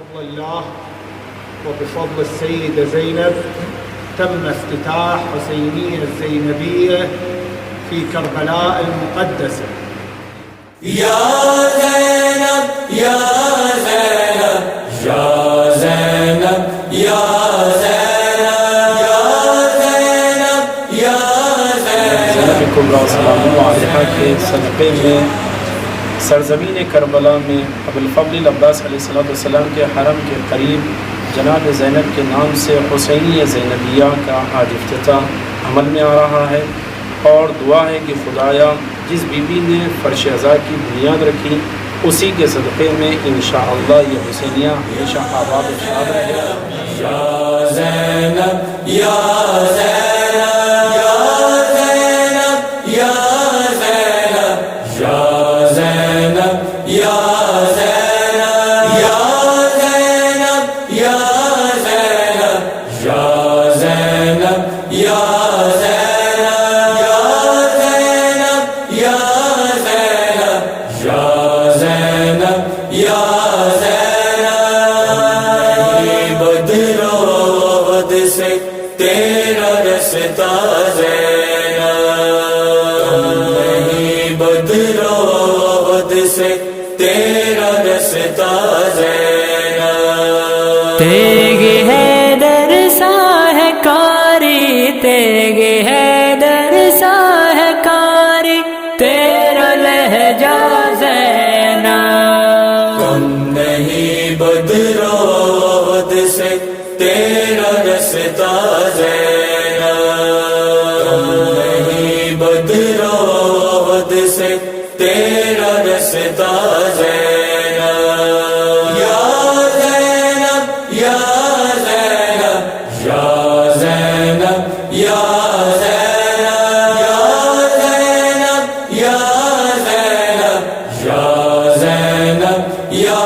بفضل الله وبفضل السيدة زينب تم افتتاح حسينية الزينبية في كربلاء المقدسة. يا زينب يا زينب يا زينب يا زينب يا زينب کبریٰ سلام اللہ علیہ کے صدقے میں سرزمین کربلا میں ابوالفضل عباس علیہ السلام کے حرم کے قریب جناب زینب کے نام سے حسینیہ زینبیہ کا آج افتتاح عمل میں آ رہا ہے، اور دعا ہے کہ خدایا جس بی بی نے فرش ازا کی بنیاد رکھی اسی کے صدقے میں انشاءاللہ یہ حسینیہ ہمیشہ آباد و شاد رہے۔ یا زینب یا زینب یا زینب یا زینب یا زینب یا زینب یا زینب یا زینب یا زینب یا زینب یا زینب بدرود سے تیرا رستا بدرود سے تیرا رستا زینب تیگ ہے در ساہ کاری تیگ ہے در ساہ کاری تیرا لہجہ زینب کم نہیں بدرود سے تیرا رستا زینب کم نہیں بدرود سے تیرا رستا زینب یا زینب یا زینب یا زینب یا زینب یا زینب یا زینب یا زینب یا